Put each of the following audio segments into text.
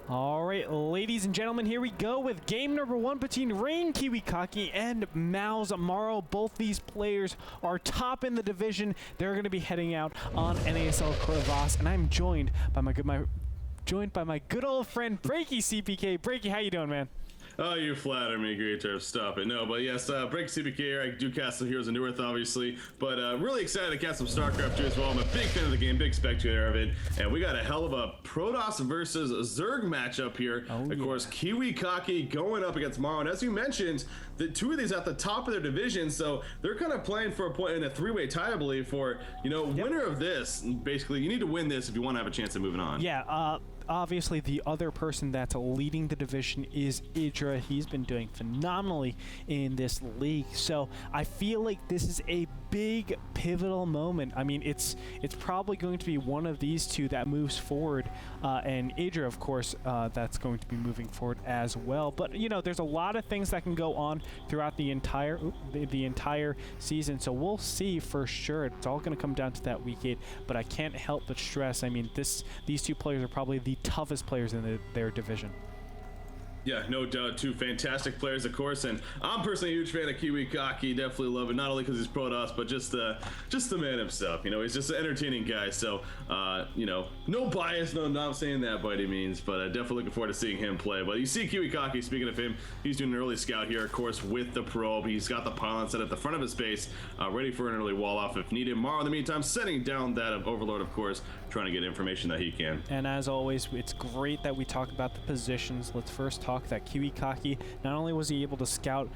All right, ladies and gentlemen, here we go with game number 1 between Rain Kiwikaki and Mouse Morrow. Both these players are top in the division. They're going to be heading out on NASL Crevasse, and I'm joined by my good old friend Breaky CPK. Breaky, how you doing, man? Oh, you flatter me, Great Turf. Stop it. No, but yes, Break CPK here. I do cast some Heroes of Newerth, obviously, but really excited to cast some StarCraft too as well. I'm a big fan of the game, big spectator of it, and we got a hell of a Protoss versus Zerg matchup here. Of course, Kiwikaki going up against Morrow, and as you mentioned, the two of these at the top of their division, so they're kind of playing for a point in a three-way tie, I believe, for, you know, winner of this. Basically, you need to win this if you want to have a chance of moving on. Yeah, obviously the other person that's leading the division is Idra. He's been doing phenomenally in this league, so I feel like this is a big pivotal moment. I mean, it's probably going to be one of these two that moves forward, and Idra, of course, that's going to be moving forward as well. But you know, there's a lot of things that can go on throughout the entire season, so we'll see for sure. It's all going to come down to that week 8, but I can't help but stress, I mean, these two players are probably the toughest players in their division. Yeah, no doubt. Two fantastic players, of course, and I'm personally a huge fan of Kiwikaki. Definitely love it, not only because he's Protoss, but just the man himself. You know, he's just an entertaining guy. So, you know, no bias, no, not saying that by any means, but definitely looking forward to seeing him play. But you see Kiwikaki, speaking of him, he's doing an early scout here, of course, with the probe. He's got the pylon set at the front of his base, ready for an early wall off if needed. Morrow, in the meantime, setting down that of Overlord, of course, trying to get information that he can. And as always, it's great that we talk about the positions. Let's first talk that Kiwikaki, not only was he able to scout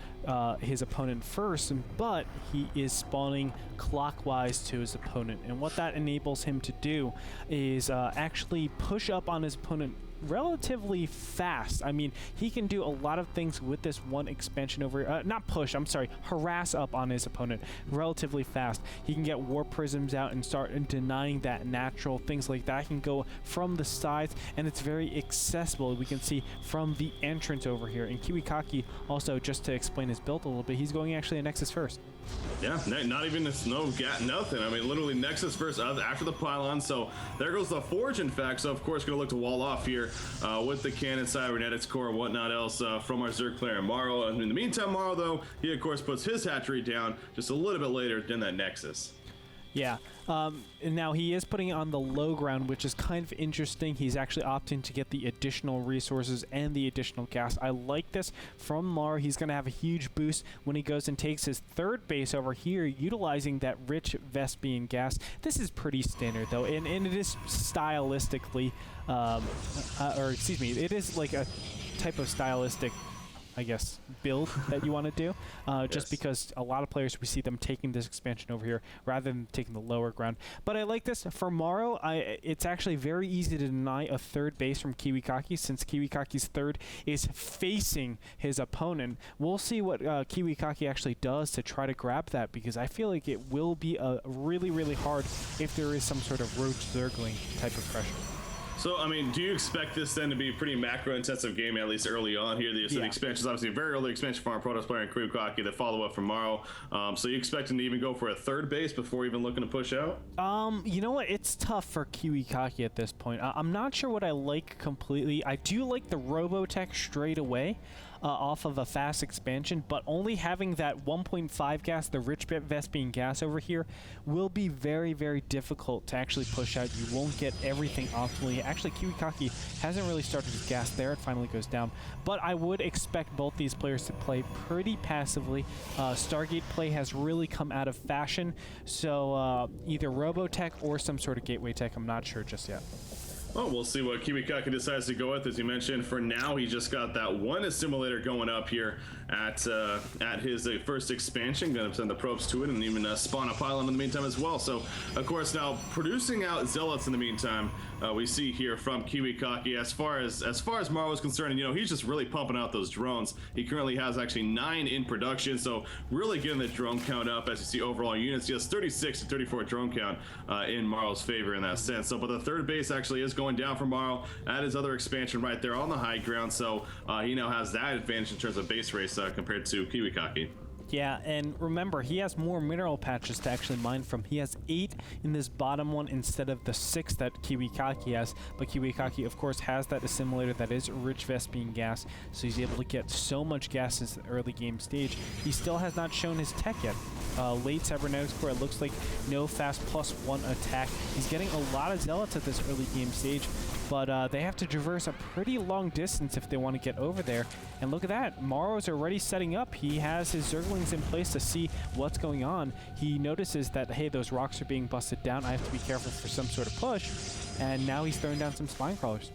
his opponent first, but he is spawning clockwise to his opponent. And what that enables him to do is actually push up on his opponent relatively fast. I mean, he can do a lot of things with this one expansion over, not push, I'm sorry, harass up on his opponent relatively fast. He can get war prisms out and start denying that natural, things like that. He can go from the sides, and it's very accessible. We can see from the entrance over here. And Kiwikaki, also, just to explain his build a little bit, he's going actually a Nexus first. Yeah, not even no gap, nothing. I mean, literally Nexus first after the pylon. So there goes the Forge, in fact. So of course, going to look to wall off here with the cannon, cybernetics core, and whatnot else from our Zerg player Morrow. And in the meantime, Morrow, though, he of course puts his hatchery down just a little bit later than that Nexus. Yeah, and now he is putting it on the low ground, which is kind of interesting. He's actually opting to get the additional resources and the additional gas. I like this from Morrow. He's going to have a huge boost when he goes and takes his third base over here, utilizing that rich Vespian gas. This is pretty standard, though, and it is stylistically, or excuse me, it is like a type of stylistic, I guess, build that you want to do, just because a lot of players, we see them taking this expansion over here rather than taking the lower ground. But I like this. For Morrow, it's actually very easy to deny a third base from Kiwikaki, since Kiwikaki's third is facing his opponent. We'll see what Kiwikaki actually does to try to grab that, because I feel like it will be really, really hard if there is some sort of roach zergling type of pressure. So, I mean, do you expect this then to be a pretty macro-intensive game, at least early on here? The expansion is obviously a very early expansion from our Protoss player in Crevasse, the follow-up from Morrow. So you expect him to even go for a third base before even looking to push out? You know what? It's tough for Kiwikaki at this point. I'm not sure what I like completely. I do like the Robotech straight away off of a fast expansion, but only having that 1.5 gas, the rich Vespian gas over here, will be very, very difficult to actually push out. You won't get everything optimally. Actually, Kiwikaki hasn't really started his gas there. It finally goes down. But I would expect both these players to play pretty passively. Stargate play has really come out of fashion, so either Robotech or some sort of gateway tech. I'm not sure just yet. Well, we'll see what Kiwikaki decides to go with. As you mentioned, for now, he just got that one assimilator going up here at his first expansion. Going to send the probes to it and even spawn a pylon in the meantime as well. So, of course, now producing out zealots in the meantime, we see here from Kiwikaki. As far as Morrow is concerned, you know, he's just really pumping out those drones. He currently has actually 9 in production, so really getting the drone count up. As you see, overall units, he has 36 to 34 drone count in Morrow's favor in that sense. So, but the third base actually is going down for Morrow at his other expansion right there on the high ground, so he now has that advantage in terms of base race compared to Kiwikaki. Yeah, and remember, he has more mineral patches to actually mine from. He has 8 in this bottom one instead of the 6 that Kiwikaki has. But Kiwikaki, of course, has that assimilator that is rich Vespian gas, so he's able to get so much gas in the early game stage. He still has not shown his tech yet. Late cybernetics core, it looks like no fast +1 attack. He's getting a lot of zealots at this early game stage, but they have to traverse a pretty long distance if they want to get over there. And look at that, Morrow's already setting up. He has his Zerglings in place to see what's going on. He notices that, hey, those rocks are being busted down. I have to be careful for some sort of push. And now he's throwing down some spine crawlers.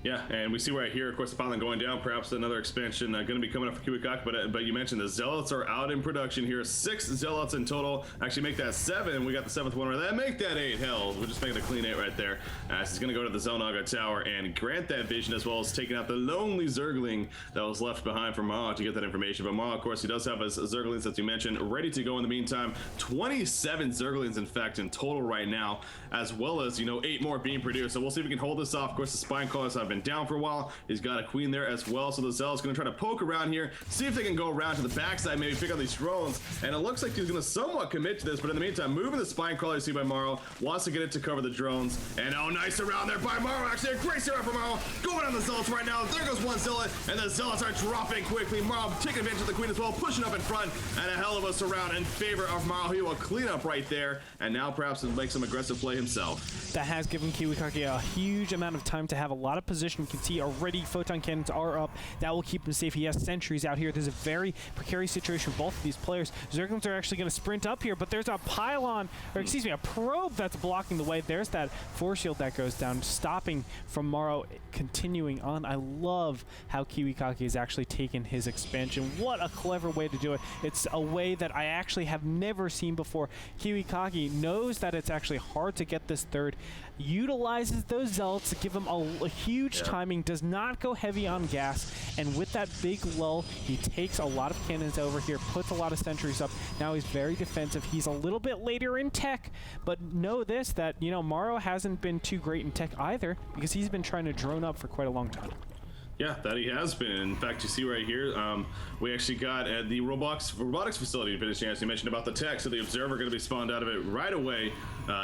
Yeah, and we see right here, of course, the pylon going down. Perhaps another expansion going to be coming up for Kiwikaki, but you mentioned the Zealots are out in production here. 6 Zealots in total. Actually, make that 7. We got the 7th one right there. Make that 8. Hell, we're just making a clean 8 right there. So he's going to go to the Zelnaga Tower and grant that vision, as well as taking out the lonely Zergling that was left behind for Morrow to get that information. But Morrow, of course, he does have his Zerglings, as you mentioned, ready to go in the meantime. 27 Zerglings, in fact, in total right now, as well as, 8 more being produced. So we'll see if we can hold this off. Of course, the Spine Crawlers have been down for a while. He's got a queen there as well, so the Zealot's going to try to poke around here, see if they can go around to the backside, maybe pick up these drones, and it looks like he's going to somewhat commit to this, but in the meantime, moving the Spine Crawler, you see by Morrow, wants to get it to cover the drones, and oh, nice around there by Morrow. Actually, a great start from Morrow, going on the Zealots right now. There goes one Zealot, and the Zealots are dropping quickly. Morrow taking advantage of the queen as well, pushing up in front, and a hell of a surround in favor of Morrow. He will clean up right there, and now perhaps he'll make some aggressive play himself. That has given Kiwikaki a huge amount of time to have a lot of position. You can see already photon cannons are up. That will keep him safe. He has sentries out here. There's a very precarious situation for both of these players. Zerglings are actually going to sprint up here, but there's a pylon, or excuse me, a probe that's blocking the way. There's that force shield that goes down, stopping from Morrow continuing on. I love how Kiwikaki has actually taken his expansion. What a clever way to do it. It's a way that I actually have never seen before. Kiwikaki knows that it's actually hard to get this third, utilizes those Zealots to give him a huge timing, does not go heavy on gas, and with that big lull, he takes a lot of cannons over here, puts a lot of sentries up. Now he's very defensive. He's a little bit later in tech, but know this, that, Morrow hasn't been too great in tech either, because he's been trying to drone up for quite a long time. Yeah, that he has been. In fact, you see right here, we actually got at the robotics facility finishing, as you mentioned about the tech, so the Observer going to be spawned out of it right away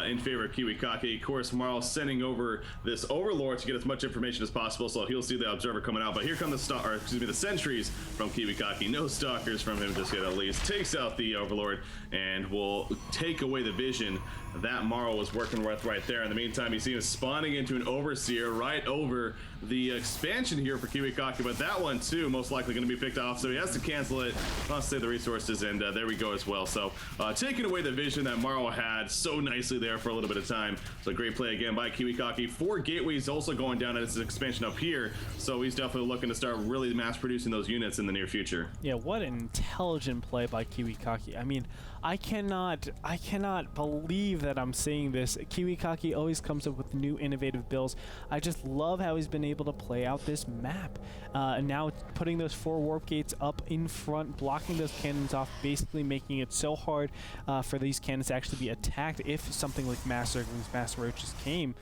in favor of Kiwikaki. Of course, Morrow sending over this Overlord to get as much information as possible, so he'll see the Observer coming out. But here come the sentries from Kiwikaki. No stalkers from him just yet, at least. Takes out the Overlord and will take away the vision that Morrow was working with right there. In the meantime, you see him spawning into an Overseer right over the expansion here for Kiwikaki, but that one too most likely going to be picked off, so he has to cancel it, not save the resources, and there we go as well. So taking away the vision that Morrow had so nicely there for a little bit of time. So great play again by Kiwikaki. 4 gateways also going down as his expansion up here, so he's definitely looking to start really mass producing those units in the near future. Yeah, what an intelligent play by Kiwikaki. I mean, I cannot believe that I'm saying this. Kiwikaki always comes up with new innovative builds. I just love how he's been able to play out this map. And now putting those 4 warp gates up in front, blocking those cannons off, basically making it so hard for these cannons to actually be attacked if something like mass Zerglings, mass roaches came.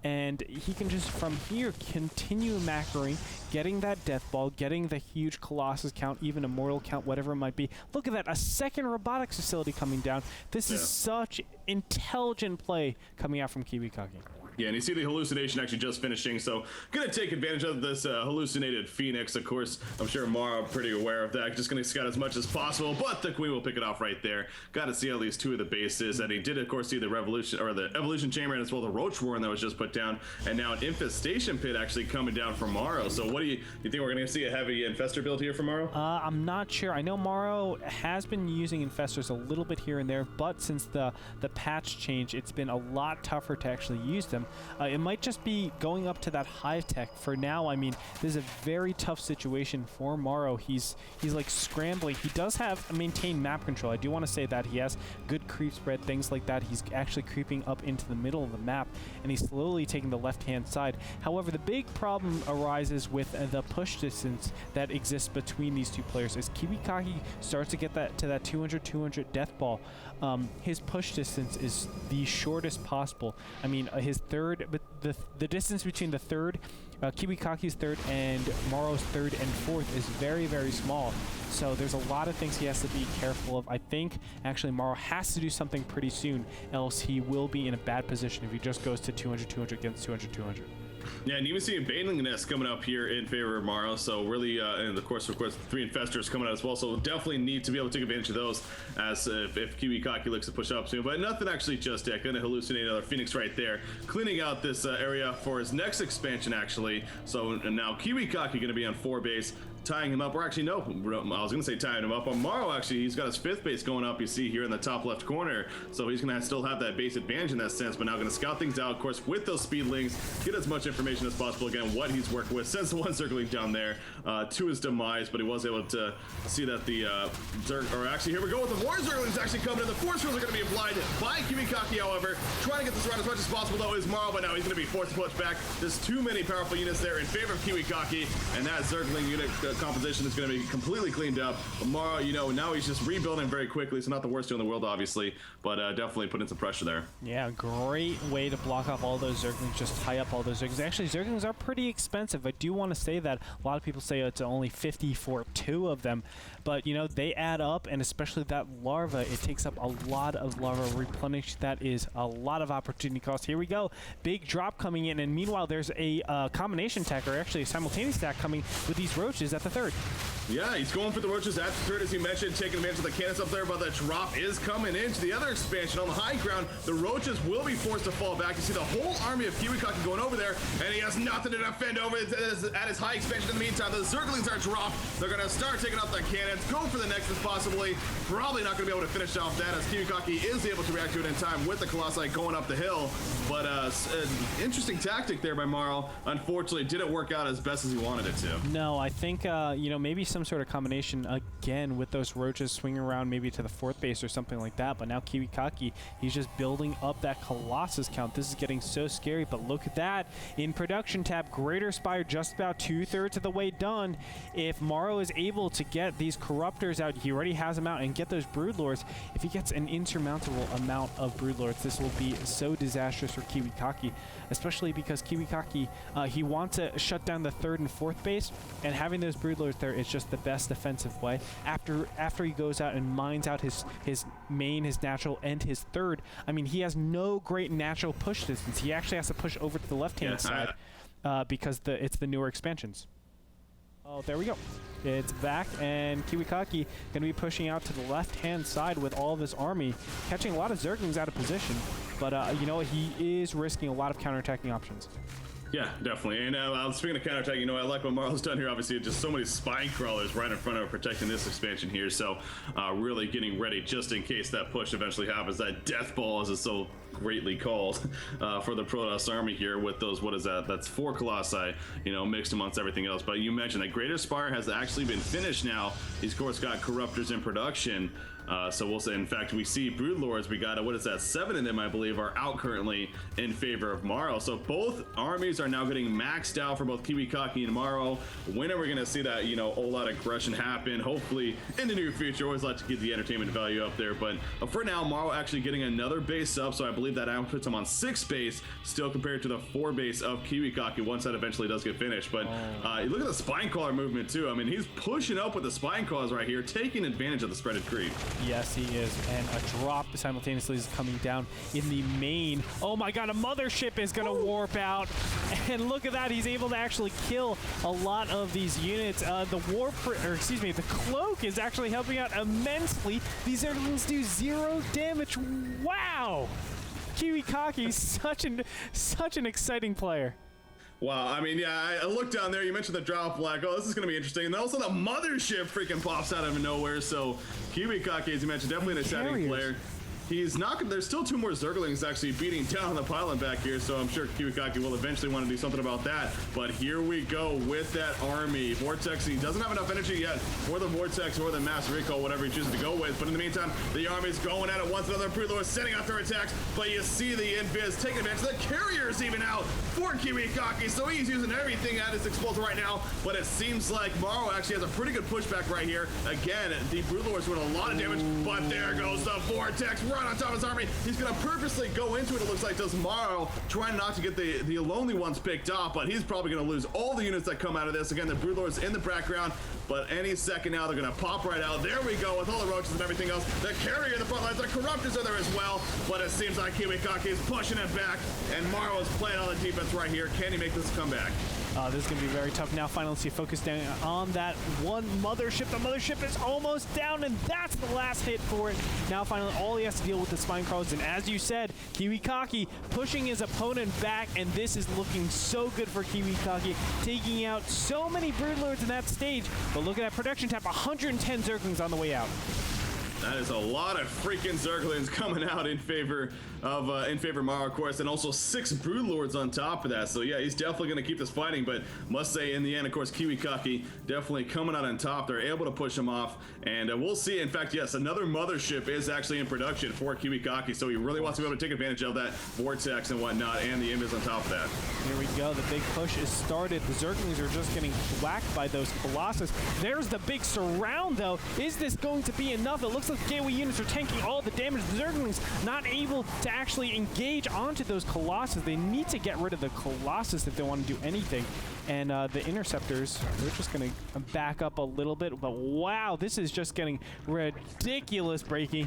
And he can just, from here, continue macroing, getting that death ball, getting the huge Colossus count, even a mortal count, whatever it might be. Look at that, a second robotics facility coming down. This is such intelligent play coming out from Kiwikaki. Yeah, and you see the hallucination actually just finishing, so gonna take advantage of this hallucinated Phoenix. Of course, I'm sure Morrow pretty aware of that. Just gonna scout as much as possible, but the Queen will pick it off right there. Got to see at least 2 of the bases, and he did, of course, see the revolution or the evolution chamber and as well the roach warren that was just put down, and now an infestation pit actually coming down from Morrow. So what do you think we're gonna see a heavy infestor build here from Morrow? I'm not sure. I know Morrow has been using infestors a little bit here and there, but since the patch change, it's been a lot tougher to actually use them. It might just be going up to that hive tech for now. I mean, this is a very tough situation for Morrow. He's like scrambling. He does have maintained map control. I do want to say that he has good creep spread, things like that. He's actually creeping up into the middle of the map, and he's slowly taking the left-hand side. However, the big problem arises with the push distance that exists between these 2 players. As Kiwikaki starts to get that 200-200 death ball, his push distance is the shortest possible. I mean, his third, but the distance between the third Kiwikaki's third and Morrow's third and fourth is very, very small. So there's a lot of things he has to be careful of. I think actually Morrow has to do something pretty soon, else he will be in a bad position if he just goes to 200, 200 against 200, 200. Yeah, and even seeing Baneling Nest coming up here in favor of Morrow, so really, and of course, 3 Infestors coming out as well, so definitely need to be able to take advantage of those as if Kiwikaki looks to push up soon, but nothing actually just yet. Gonna hallucinate another Phoenix right there, cleaning out this area for his next expansion, actually. So now Kiwikaki gonna be on 4 base, tying him up, or actually no, I was gonna say tying him up. On Morrow, actually, he's got his 5th base going up, you see here in the top left corner, so he's gonna still have that base advantage in that sense, but now gonna scout things out, of course, with those speedlings, get as much information as possible, again, what he's worked with, sends the one circling down there to his demise, but he was able to see that the Zerg, or actually, here we go with the War Zerglings actually coming in. The Force Fields are gonna be applied by Kiwikaki, however, trying to get this around as much as possible, though, is Morrow, but now he's gonna be forced to push back. There's too many powerful units there in favor of Kiwikaki, and that Zergling unit composition is gonna be completely cleaned up. Morrow, you know, now he's just rebuilding very quickly, so not the worst deal in the world, obviously, but definitely putting some pressure there. Yeah, great way to block off all those Zerglings, just tie up all those Zerglings. Actually, Zerglings are pretty expensive. I do want to say that. A lot of people say it's only 50 for 2 of them, but, you know, they add up, and especially that larva, it takes up a lot of larva replenish. That is a lot of opportunity cost. Here we go. Big drop coming in, and meanwhile, there's a combination attack, or actually a simultaneous attack coming with these roaches at the 3rd. Yeah, he's going for the roaches at the 3rd, as you mentioned, taking advantage of the cannons up there, but the drop is coming into the other expansion on the high ground. The roaches will be forced to fall back. You see the whole army of Kiwikaki going over there, and he has nothing to defend over at his high expansion. In the meantime, the Zerglings are dropped. They're going to start taking out the cannons, go for the Nexus possibly. Probably not going to be able to finish off that, as Kiwikaki is able to react to it in time with the Colossi going up the hill. But an interesting tactic there by Morrow. Unfortunately, didn't work out as best as he wanted it to. No, I think, you know, maybe some sort of combination again with those roaches swinging around maybe to the 4th base or something like that. But now Kiwikaki, he's just building up that Colossus count. This is getting so scary, but look at that. In production tab, Greater Spire just about 2/3 of the way done. If Morrow is able to get these Corruptors out, he already has them out, and get those Broodlords, if he gets an insurmountable amount of Broodlords, this will be so disastrous for Kiwikaki, especially because Kiwikaki, he wants to shut down the 3rd and 4th base, and having those Broodlords there is just the best defensive way. After he goes out and mines out his main, his natural, and his 3rd, I mean, he has no great natural push distance. He actually has to push over to the left-hand side because it's the newer expansions. Oh, there we go. It's back, and Kiwikaki going to be pushing out to the left-hand side with all of his army, catching a lot of Zerglings out of position. But, you know, he is risking a lot of counterattacking options. Yeah, definitely. And speaking of counterattack, you know, I like what Morrow's done here. Obviously, just so many spine crawlers right in front of him protecting this expansion here. So really getting ready just in case that push eventually happens. That death ball, as it's so greatly called, for the Protoss army here with those, what is that? That's 4 Colossi, you know, mixed amongst everything else. But you mentioned that Greater Spire has actually been finished now. He's, of course, got Corruptors in production. So we'll say, in fact, we see Broodlords. We got, what is that, 7 of them, I believe, are out currently in favor of Morrow. So both armies are now getting maxed out for both Kiwikaki and Morrow. When are we going to see that, you know, all-out aggression happen? Hopefully in the near future. Always like to get the entertainment value up there. But for now, Morrow actually getting another base up. So I believe that puts him on 6 base, still compared to the 4 base of Kiwikaki once that eventually does get finished. But look at the spine crawler movement, too. I mean, he's pushing up with the spine crawlers right here, taking advantage of the spreaded creep. Yes, he is, and a drop simultaneously is coming down in the main. Oh my god, a mothership is going to warp out, and look at that, he's able to actually kill a lot of these units. The cloak is actually helping out immensely. These Zerglings do 0 damage. Wow! Kiwikaki, such an exciting player. Wow, I mean, yeah, I looked down there, you mentioned the drop flag, oh, this is going to be interesting, and then also the mothership freaking pops out of nowhere, so Kiwikaki, as you mentioned, definitely an exciting player. He's not gonna, there's still 2 more Zerglings actually beating down the pylon back here, so I'm sure Kiwikaki will eventually want to do something about that. But here we go with that army. Vortex, he doesn't have enough energy yet for the Vortex or the Mass Recall, whatever he chooses to go with. But in the meantime, the army's going at it once another. Broodlord setting out their attacks, but you see the Invis taking advantage. The carrier's even out for Kiwikaki, so he's using everything at his disposal right now. But it seems like Morrow actually has a pretty good pushback right here. Again, the Broodlord's doing a lot of damage, but there goes the Vortex right on top of his army. He's going to purposely go into it, it looks like, does Morrow, trying not to get the lonely ones picked off, but he's probably going to lose all the units that come out of this. Again, the Broodlord's in the background, but any second now, they're going to pop right out. There we go, with all the roaches and everything else. The carrier in the front lines, the Corruptors are there as well, but it seems like Kiwikaki is pushing it back, and Morrow is playing on the defense right here. Can he make this comeback? This is going to be very tough. Now finally see focus down on that one mothership. The mothership is almost down, and that's the last hit for it. Now finally all he has to deal with the spine crawlers, and as you said, Kiwikaki pushing his opponent back, and this is looking so good for Kiwikaki, taking out so many Broodlords in that stage. But look at that production tap, 110 Zerglings on the way out. That is a lot of freaking Zerglings coming out in favor of Morrow, of course, and also 6 Broodlords on top of that. So yeah, he's definitely going to keep this fighting, but must say in the end, of course, Kiwikaki definitely coming out on top. They're able to push him off, and we'll see. In fact, yes, another mothership is actually in production for Kiwikaki, so he really wants to be able to take advantage of that vortex and whatnot, and the invis on top of that. Here we go. The big push is started. The Zerglings are just getting whacked by those Colossus. There's the big surround, though. Is this going to be enough? It looks like the gateway units are tanking all the damage. The Zerglings not able to actually engage onto those Colossus. They need to get rid of the Colossus if they want to do anything. And the Interceptors, they're just going to back up a little bit. But wow, this is just getting ridiculous, Breaky.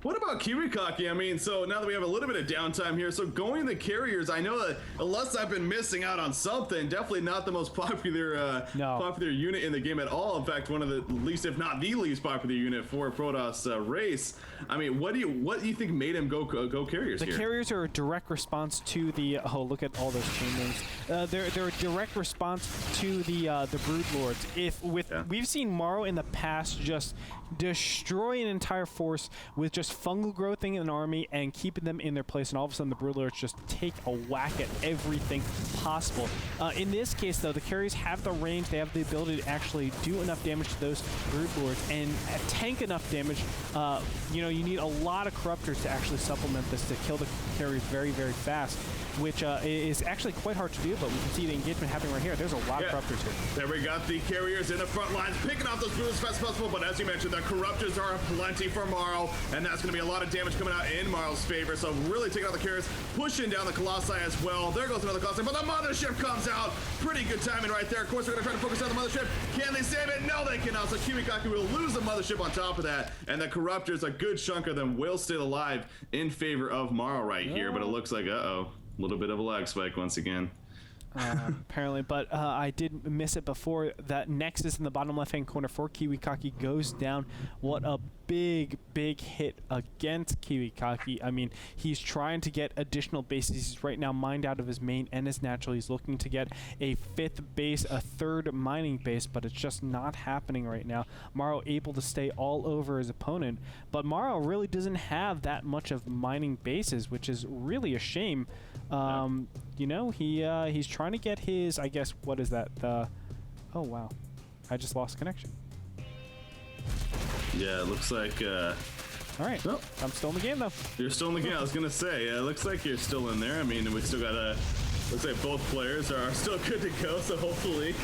What about Kiwikaki? I mean, so now that we have a little bit of downtime here, so going the carriers, I know that unless I've been missing out on something, definitely not the most popular popular unit in the game at all. In fact, one of the least, if not the least popular unit for Protoss race. I mean, what do you think made him go carriers here? The carriers are a direct response to the look at all those chainlings. They're a direct response to the Broodlords. We've seen Morrow in the past just destroy an entire force with just fungal growthing an army and keeping them in their place, and all of a sudden the Broodlords just take a whack at everything possible. In this case, though, the carriers have the range, they have the ability to actually do enough damage to those Broodlords and tank enough damage. You need a lot of Corruptors to actually supplement this to kill the carriers very, very fast, which is actually quite hard to do, but we can see the engagement happening right here. There's a lot of Corruptors here. There we got the carriers in the front lines, picking off those Broodlords as fast as possible, but as you mentioned, the Corruptors are plenty for Morrow, and that's going to be a lot of damage coming out in Morrow's favor, so really taking out the carriers, pushing down the Colossi as well. There goes another Colossi, but the Mothership comes out. Pretty good timing right there. Of course, we're going to try to focus on the Mothership. Can they save it? No, they cannot, so Kiwikaki will lose the Mothership on top of that, and the Corruptors, a good chunk of them, will stay alive in favor of Morrow right here, but it looks like, a little bit of a lag spike once again. Apparently, but I did miss it before. That Nexus in the bottom left-hand corner for Kiwikaki goes down. What a big hit against Kiwikaki. I mean, he's trying to get additional bases. He's right now mined out of his main and his natural. He's looking to get a 5th base, a 3rd mining base, but it's just not happening right now. Morrow able to stay all over his opponent, but Morrow really doesn't have that much of mining bases, which is really a shame. He's trying to get his, I guess, what is that? Oh, wow. I just lost connection. Yeah, it looks like... All right. Nope. I'm still in the game, though. You're still in the game. I was going to say, it looks like you're still in there. I mean, we still got looks like both players are still good to go, so hopefully...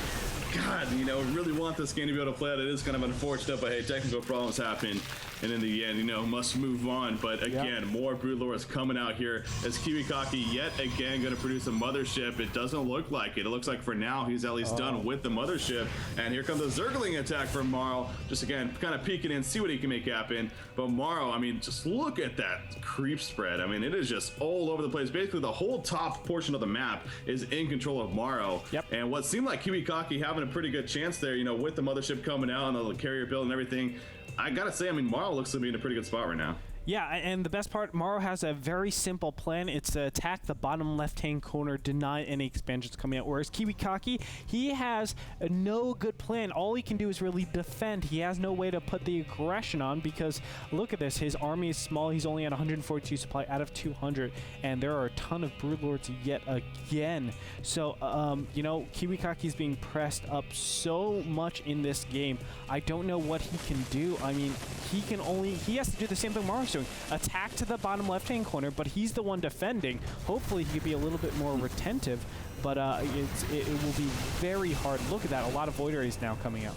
God, really want this game to be able to play out. It is kind of unfortunate, but hey, technical problems happen, and in the end, must move on. But again, more Broodlords coming out here as Kiwikaki yet again going to produce a Mothership. It doesn't look like it. It looks like for now he's at least done with the Mothership. And here comes the Zergling attack from Morrow. Just again, kind of peeking in, see what he can make happen. But Morrow, I mean, just look at that creep spread. I mean, it is just all over the place. Basically, the whole top portion of the map is in control of Morrow. Yep. And what seemed like Kiwikaki having a pretty good chance there, with the Mothership coming out and the carrier build and everything. I gotta say, I mean, Morrow looks to be in a pretty good spot right now. Yeah, and the best part, Morrow has a very simple plan. It's to attack the bottom left-hand corner, deny any expansions coming out. Whereas Kiwikaki, he has no good plan. All he can do is really defend. He has no way to put the aggression on because, look at this, his army is small. He's only at 142 supply out of 200, and there are a ton of Broodlords yet again. So, Kiwikaki is being pressed up so much in this game. I don't know what he can do. I mean, he has to do the same thing Morrow's doing. Attack to the bottom left-hand corner, but he's the one defending. Hopefully he can be a little bit more retentive, but it will be very hard. Look at that, a lot of Void Rays now coming out.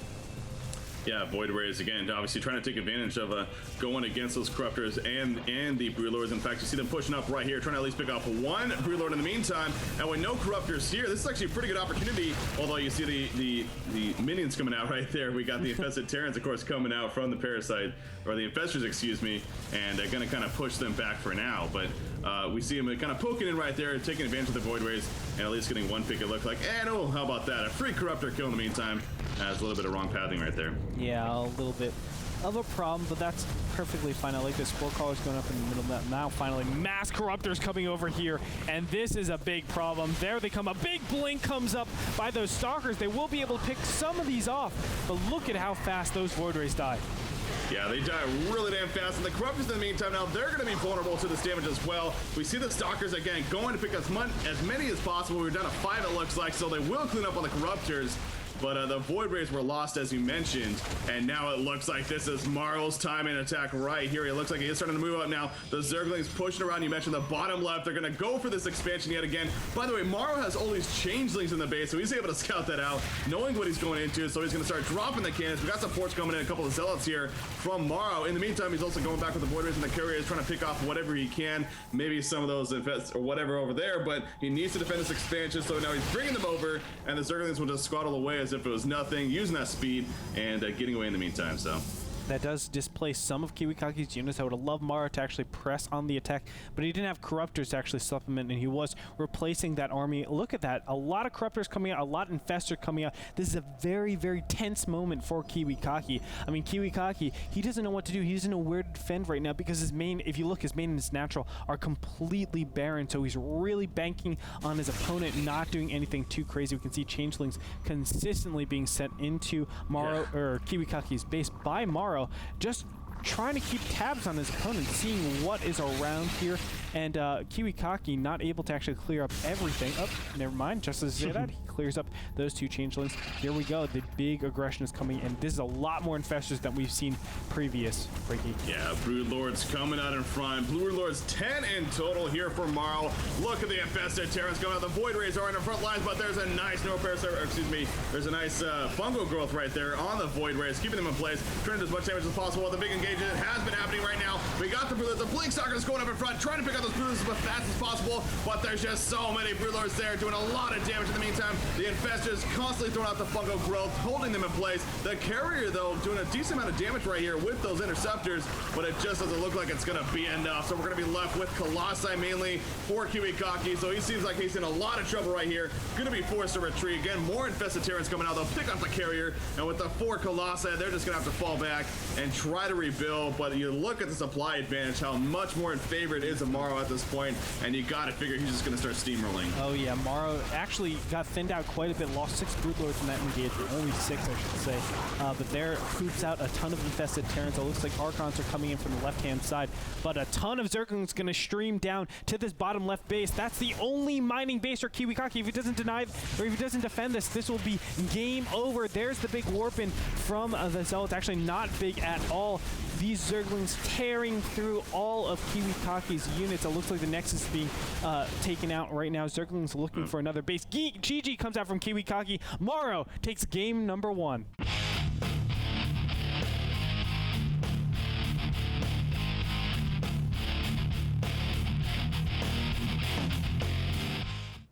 Yeah, Void Rays again, obviously trying to take advantage of going against those Corruptors and the Broodlords. In fact, you see them pushing up right here, trying to at least pick off one Broodlord in the meantime. And with no Corruptors here, this is actually a pretty good opportunity. Although you see the minions coming out right there. We got the Infested Terrans, of course, coming out from the Parasite, or the Infestors, excuse me, and going to kind of push them back for now. But we see them kind of poking in right there, taking advantage of the Void Rays, and at least getting one pick, it looked like. And oh, how about that? A free Corruptor kill in the meantime. That's a little bit of wrong pathing right there. Yeah, a little bit of a problem, but that's perfectly fine. I like this. Spore Crawlers going up in the middle of that. Now, finally, Mass Corruptors coming over here, and this is a big problem. There they come. A big blink comes up by those Stalkers. They will be able to pick some of these off, but look at how fast those Void Rays die. Yeah, they die really damn fast, and the Corruptors in the meantime, now they're going to be vulnerable to this damage as well. We see the Stalkers again going to pick as many as possible. We're down to 5, it looks like, so they will clean up on the Corruptors. But the Void Rays were lost, as you mentioned, and now it looks like this is Morrow's time in attack right here. It looks like he is starting to move up now. The Zerglings pushing around. You mentioned the bottom left. They're going to go for this expansion yet again. By the way, Morrow has all these changelings in the base, so he's able to scout that out, knowing what he's going into, so he's going to start dropping the cannons. We got some forts coming in, a couple of Zealots here from Morrow. In the meantime, he's also going back with the Void Rays and the Carriers, trying to pick off whatever he can, maybe some of those Infests or whatever over there, but he needs to defend this expansion, so now he's bringing them over, and the Zerglings will just squaddle away as if it was nothing, using that speed and getting away in the meantime. So that does displace some of Kiwikaki's units. I would have loved Morrow to actually press on the attack, but he didn't have Corruptors to actually supplement, and he was replacing that army. Look at that. A lot of Corruptors coming out, a lot of Infestors coming out. This is a very, very tense moment for Kiwikaki. I mean, Kiwikaki, he doesn't know what to do. He doesn't know where to defend right now because his main, if you look, his main and his natural are completely barren, so he's really banking on his opponent not doing anything too crazy. We can see Changelings consistently being sent into Morrow, or Kiwikaki's base by Morrow, just trying to keep tabs on his opponent, seeing what is around here, and Kiwikaki not able to actually clear up everything. Oh, never mind, just as I say that, he clears up those two Changelings. Here we go, the big aggression is coming, and this is a lot more Infestors than we've seen previous, Freaky. Yeah, Broodlords coming out in front. Broodlords 10 in total here for Morrow. Look at the Infested Terrans going out. The Void Rays are in the front lines, but there's a nice there's a nice fungal growth right there on the Void Rays, keeping them in place, trying to do as much damage as possible. The big engagement has been happening right now. We got the Broodlords. The Blink Stalkers going up in front, trying to pick up those Broodlords as fast as possible, but there's just so many Broodlords there doing a lot of damage in the meantime. The Infestors constantly throwing out the fungal growth, holding them in place. The Carrier, though, doing a decent amount of damage right here with those Interceptors, but it just doesn't look like it's going to be enough. So we're going to be left with Colossi mainly for Kiwikaki. So he seems like he's in a lot of trouble right here. Going to be forced to retreat. Again, more Infested Terrans coming out. They'll pick up the Carrier, and with the 4 Colossi, they're just going to have to fall back and try to rebuild. But you look at the supply advantage, how much more in favor it is of Morrow at this point, and you got to figure he's just going to start steamrolling. Oh yeah, Morrow actually got thinned out quite a bit, lost 6 Broodlords in that engagement, only 6 I should say, but there poops out a ton of Infested Terrans. It looks like Archons are coming in from the left-hand side, but a ton of Zerglings going to stream down to this bottom left base. That's the only mining base for Kiwikaki. If he doesn't deny, or if he doesn't defend this, this will be game over. There's the big warpin from the Zealots, actually not big at all. These Zerglings tearing through all of Kiwikaki's units. It looks like the Nexus is being taken out right now. Zerglings looking for another base. GG comes out from Kiwikaki. Morrow takes game number 1.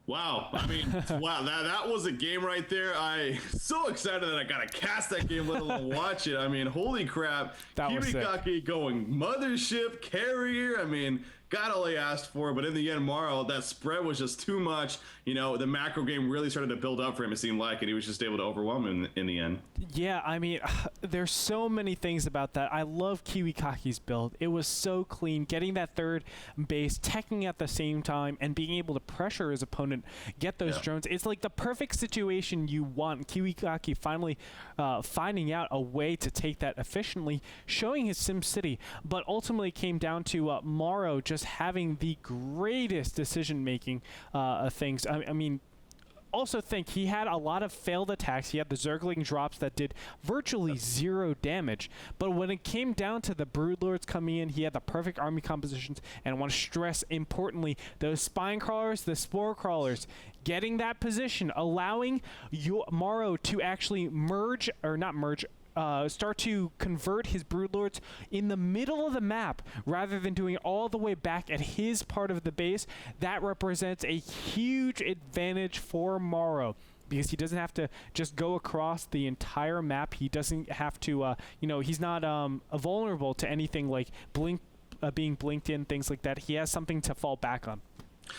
Wow, I mean, wow, that was a game right there. I'm so excited that I got to cast that game, let alone watch it. I mean, holy crap. Kiwikaki going Mothership, Carrier, I mean, got all he asked for, but in the end, Morrow, that spread was just too much. You know, the macro game really started to build up for him, it seemed like, and he was just able to overwhelm him in the end. Yeah, I mean, there's so many things about that. I love Kiwikaki's build. It was so clean, getting that third base, teching at the same time, and being able to pressure his opponent, get those drones. It's like the perfect situation you want. Kiwikaki finally finding out a way to take that efficiently, showing his SimCity, but ultimately came down to Morrow just having the greatest decision-making things. I mean, also think he had a lot of failed attacks. He had the Zergling drops that did virtually 0 damage. But when it came down to the Broodlords coming in, he had the perfect army compositions. And I want to stress, importantly, those Spine Crawlers, the Spore Crawlers, getting that position, allowing Morrow to actually merge, or not merge, start to convert his broodlords in the middle of the map rather than doing it all the way back at his part of the base, that represents a huge advantage for Morrow, because he doesn't have to just go across the entire map. He doesn't have to, he's not vulnerable to anything like being blinked in, things like that. He has something to fall back on.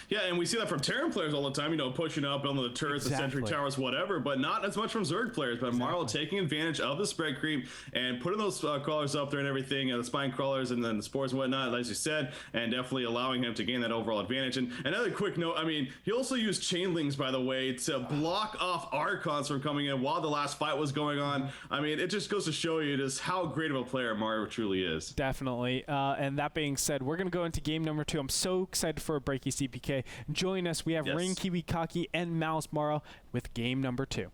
Yeah, and we see that from Terran players all the time, pushing up on the turrets, the sentry towers, whatever, but not as much from Zerg players. But Morrow taking advantage of the spread creep and putting those crawlers up there and everything, the spine crawlers and then the spores and whatnot, as you said, and definitely allowing him to gain that overall advantage. And another quick note, he also used chainlings, by the way, to block off Archons from coming in while the last fight was going on. It just goes to show you just how great of a player Morrow truly is. Definitely. And that being said, we're going to go into game number 2. I'm so excited for a breaky CPK. Join us. We have Ring Kiwikaki and Mouse Morrow with game number 2.